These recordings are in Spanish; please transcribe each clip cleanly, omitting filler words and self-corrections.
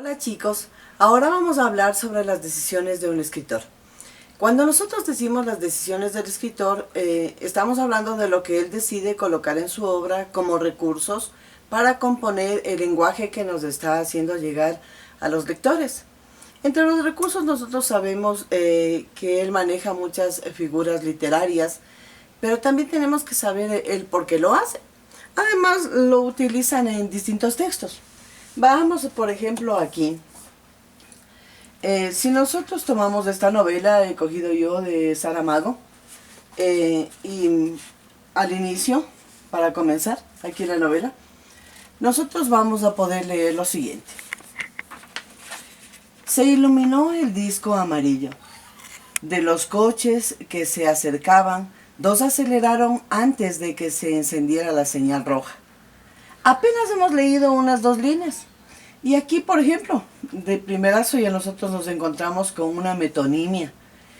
Hola chicos, ahora vamos a hablar sobre las decisiones de un escritor. Cuando nosotros decimos las decisiones del escritor, estamos hablando de lo que él decide colocar en su obra como recursos para componer el lenguaje que nos está haciendo llegar a los lectores. Entre los recursos nosotros sabemos que él maneja muchas figuras literarias, pero también tenemos que saber el por qué lo hace. Además lo utilizan en distintos textos. Vamos, por ejemplo, aquí. Si nosotros tomamos esta novela, he cogido yo de Saramago, y al inicio, para comenzar, aquí la novela, nosotros vamos a poder leer lo siguiente. Se iluminó el disco amarillo. De los coches que se acercaban, dos aceleraron antes de que se encendiera la señal roja. Apenas hemos leído unas 2 líneas. Y aquí, por ejemplo, de primerazo ya nosotros nos encontramos con una metonimia.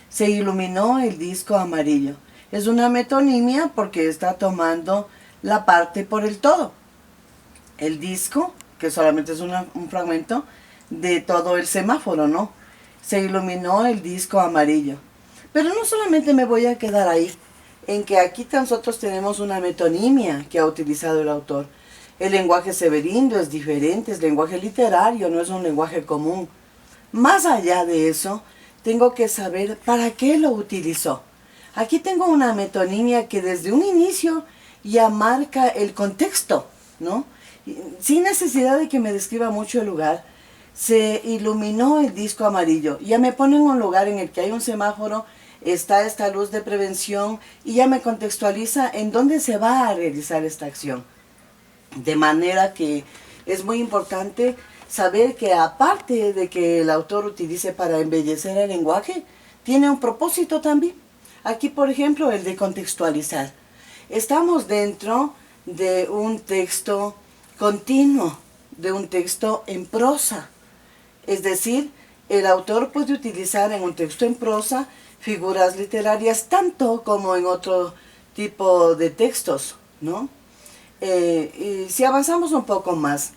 Se iluminó el disco amarillo. Es una metonimia porque está tomando la parte por el todo. El disco, que solamente es un fragmento de todo el semáforo, ¿no? Se iluminó el disco amarillo. Pero no solamente me voy a quedar ahí, en que aquí nosotros tenemos una metonimia que ha utilizado el autor. El lenguaje severindo es diferente, es lenguaje literario, no es un lenguaje común. Más allá de eso, tengo que saber para qué lo utilizó. Aquí tengo una metonimia que desde un inicio ya marca el contexto, ¿no? Sin necesidad de que me describa mucho el lugar. Se iluminó el disco amarillo. Ya me pone en un lugar en el que hay un semáforo, está esta luz de prevención y ya me contextualiza en dónde se va a realizar esta acción. De manera que es muy importante saber que aparte de que el autor utilice para embellecer el lenguaje, tiene un propósito también. Aquí, por ejemplo, el de contextualizar. Estamos dentro de un texto continuo, de un texto en prosa. Es decir, el autor puede utilizar en un texto en prosa figuras literarias tanto como en otro tipo de textos, ¿no? Y si avanzamos un poco más,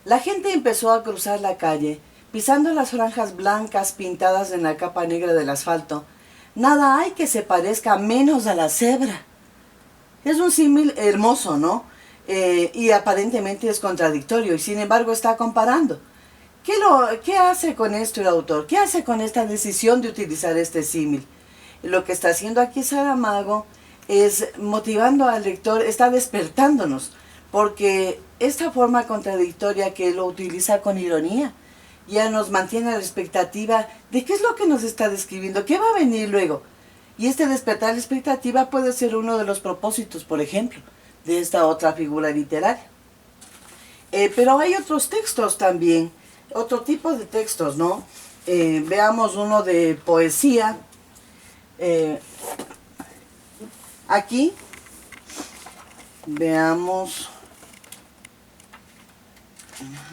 la gente empezó a cruzar la calle, pisando las franjas blancas pintadas en la capa negra del asfalto. Nada hay que se parezca menos a la cebra. Es un símil hermoso, ¿no? Y aparentemente es contradictorio, y sin embargo está comparando. ¿Qué hace con esto el autor? ¿Qué hace con esta decisión de utilizar este símil? Lo que está haciendo aquí Saramago es motivando al lector, está despertándonos, porque esta forma contradictoria que lo utiliza con ironía, ya nos mantiene a la expectativa de qué es lo que nos está describiendo, qué va a venir luego. Y este despertar la expectativa puede ser uno de los propósitos, por ejemplo, de esta otra figura literaria. Pero hay otros textos también, otro tipo de textos, ¿no? Veamos uno de poesía. Aquí veamos,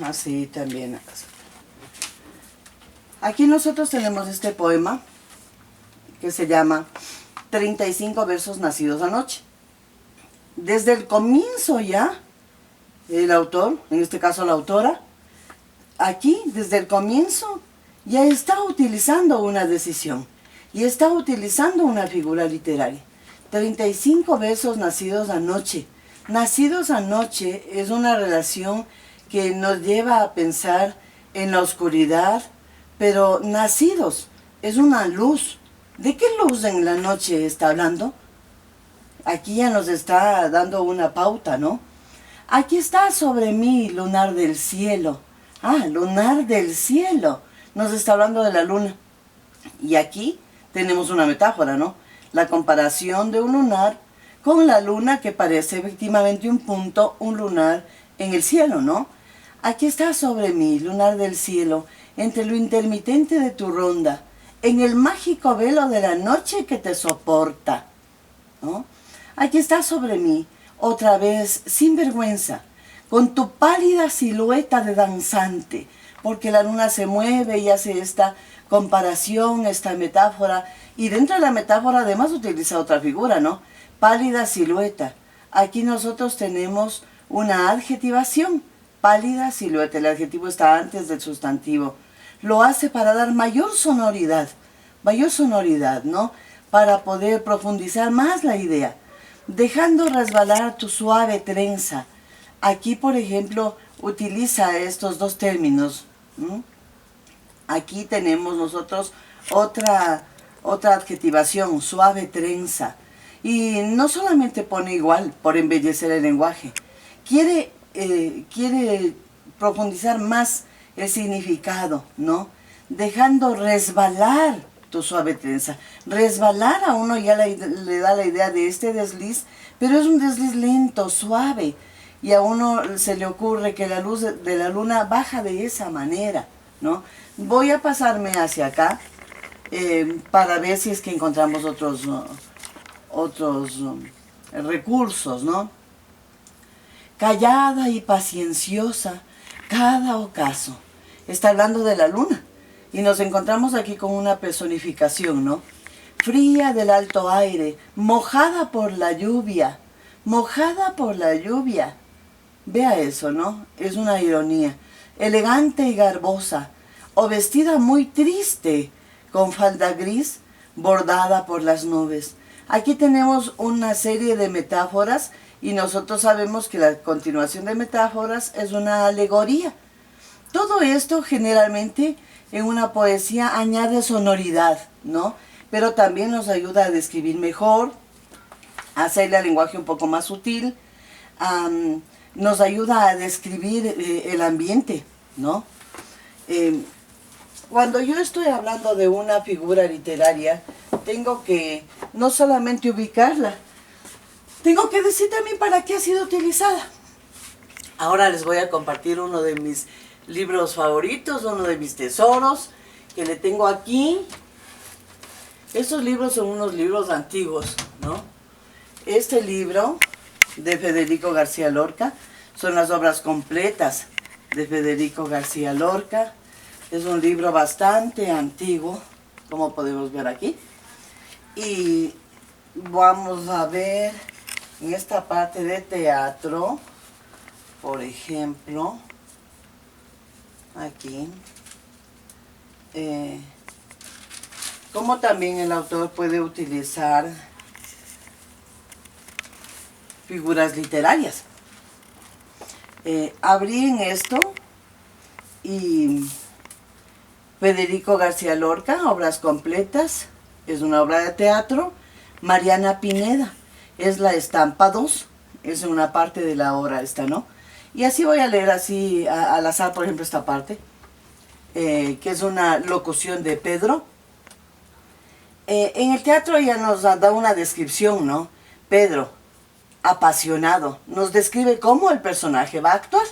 así también. Aquí nosotros tenemos este poema que se llama 35 versos nacidos anoche. Desde el comienzo ya, el autor, en este caso la autora, aquí desde el comienzo ya está utilizando una decisión y está utilizando una figura literaria. 35 versos nacidos anoche. Nacidos anoche es una relación que nos lleva a pensar en la oscuridad, pero nacidos es una luz. ¿De qué luz en la noche está hablando? Aquí ya nos está dando una pauta, ¿no? Aquí está sobre mí, lunar del cielo. Ah, lunar del cielo. Nos está hablando de la luna. Y aquí tenemos una metáfora, ¿no? La comparación de un lunar con la luna que parece efectivamente un punto, un lunar en el cielo, ¿no? Aquí está sobre mí, lunar del cielo, entre lo intermitente de tu ronda, en el mágico velo de la noche que te soporta, ¿no? Aquí está sobre mí, otra vez, sin vergüenza, con tu pálida silueta de danzante, porque la luna se mueve y hace esta comparación, esta metáfora, y dentro de la metáfora además utiliza otra figura, ¿no? Pálida silueta. Aquí nosotros tenemos una adjetivación, pálida silueta, el adjetivo está antes del sustantivo. Lo hace para dar mayor sonoridad, ¿no? Para poder profundizar más la idea. Dejando resbalar tu suave trenza. Aquí, por ejemplo, utiliza estos dos términos. Aquí tenemos nosotros otra adjetivación, suave trenza. Y no solamente pone igual por embellecer el lenguaje. Quiere profundizar más el significado, ¿no? Dejando resbalar tu suave trenza. Resbalar a uno ya le da la idea de este desliz, pero es un desliz lento, suave. Y a uno se le ocurre que la luz de la luna baja de esa manera, ¿no? Voy a pasarme hacia acá para ver si es que encontramos otros recursos, ¿no? Callada y pacienciosa, cada ocaso. Está hablando de la luna. Y nos encontramos aquí con una personificación, ¿no? Fría del alto aire, mojada por la lluvia. Mojada por la lluvia. Vea eso, ¿no? Es una ironía. Elegante y garbosa, o vestida muy triste, con falda gris, bordada por las nubes. Aquí tenemos una serie de metáforas y nosotros sabemos que la continuación de metáforas es una alegoría. Todo esto generalmente en una poesía añade sonoridad, ¿no? Pero también nos ayuda a describir mejor, a hacerle el lenguaje un poco más sutil, nos ayuda a describir el ambiente, ¿no? Cuando yo estoy hablando de una figura literaria, tengo que no solamente ubicarla, tengo que decir también para qué ha sido utilizada. Ahora les voy a compartir uno de mis libros favoritos, uno de mis tesoros, que le tengo aquí. Estos libros son unos libros antiguos, ¿no? Este libro de Federico García Lorca son las obras completas de Federico García Lorca. Es un libro bastante antiguo, como podemos ver aquí. Y vamos a ver en esta parte de teatro, por ejemplo, aquí, cómo también el autor puede utilizar figuras literarias. Abrí en esto y Federico García Lorca, obras completas, es una obra de teatro. Mariana Pineda, es la estampa 2, es una parte de la obra esta, ¿no? Y así voy a leer así al azar, por ejemplo, esta parte, que es una locución de Pedro. En el teatro ella nos da una descripción, ¿no? Pedro, apasionado, nos describe cómo el personaje va a actuar.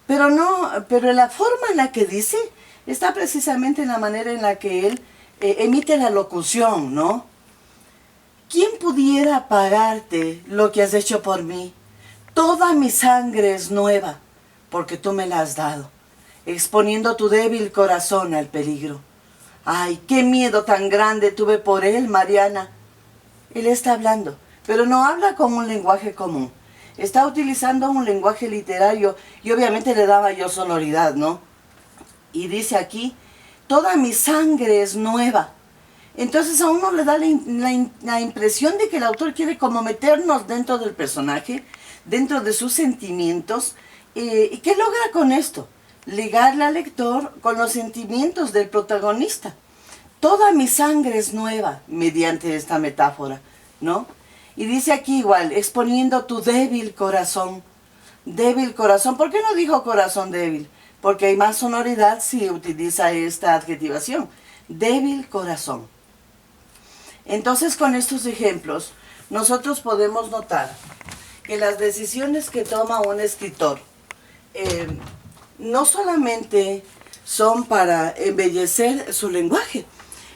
Pero la forma en la que dice está precisamente en la manera en la que él emite la locución, ¿no? ¿Quién pudiera pagarte lo que has hecho por mí? Toda mi sangre es nueva, porque tú me la has dado, exponiendo tu débil corazón al peligro. Ay, qué miedo tan grande tuve por él, Mariana. Él está hablando, pero no habla con un lenguaje común. Está utilizando un lenguaje literario y obviamente le daba yo sonoridad, ¿no? Y dice aquí, toda mi sangre es nueva. Entonces a uno le da la impresión de que el autor quiere como meternos dentro del personaje, dentro de sus sentimientos. ¿Y qué logra con esto? Ligarle al lector con los sentimientos del protagonista. Toda mi sangre es nueva mediante esta metáfora, ¿no? Y dice aquí igual, exponiendo tu débil corazón. Débil corazón. ¿Por qué no dijo corazón débil? Porque hay más sonoridad si utiliza esta adjetivación. Débil corazón. Entonces, con estos ejemplos, nosotros podemos notar que las decisiones que toma un escritor no solamente son para embellecer su lenguaje.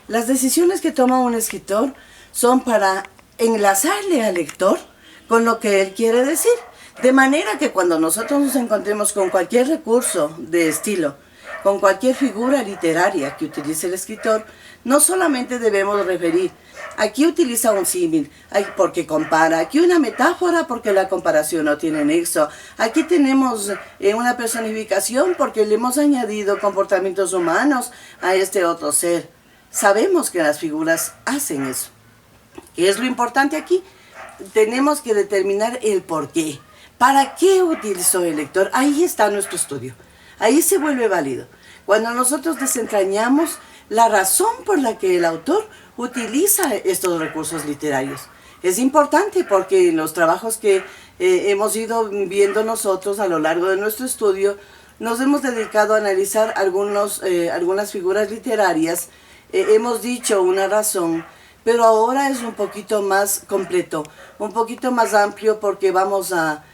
Las decisiones que toma un escritor son para enlazarle al lector con lo que él quiere decir. De manera que cuando nosotros nos encontremos con cualquier recurso de estilo con cualquier figura literaria que utilice el escritor, no solamente debemos referir, aquí utiliza un símil, porque compara, aquí una metáfora porque la comparación no tiene nexo, aquí tenemos una personificación porque le hemos añadido comportamientos humanos a este otro ser. Sabemos que las figuras hacen eso. ¿Qué es lo importante aquí? Tenemos que determinar el por qué. ¿Para qué utilizó el lector? Ahí está nuestro estudio. Ahí se vuelve válido. Cuando nosotros desentrañamos la razón por la que el autor utiliza estos recursos literarios. Es importante porque en los trabajos que hemos ido viendo nosotros a lo largo de nuestro estudio, nos hemos dedicado a analizar algunas figuras literarias. Hemos dicho una razón, pero ahora es un poquito más completo, un poquito más amplio porque vamos a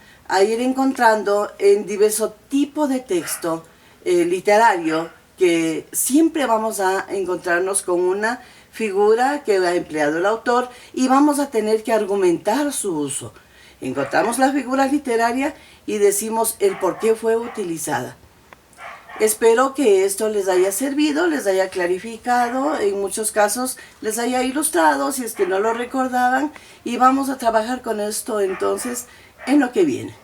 ir encontrando en diverso tipo de texto literario que siempre vamos a encontrarnos con una figura que ha empleado el autor y vamos a tener que argumentar su uso. Encontramos la figura literaria y decimos el por qué fue utilizada. Espero que esto les haya servido, les haya clarificado, en muchos casos les haya ilustrado si es que no lo recordaban y vamos a trabajar con esto entonces en lo que viene.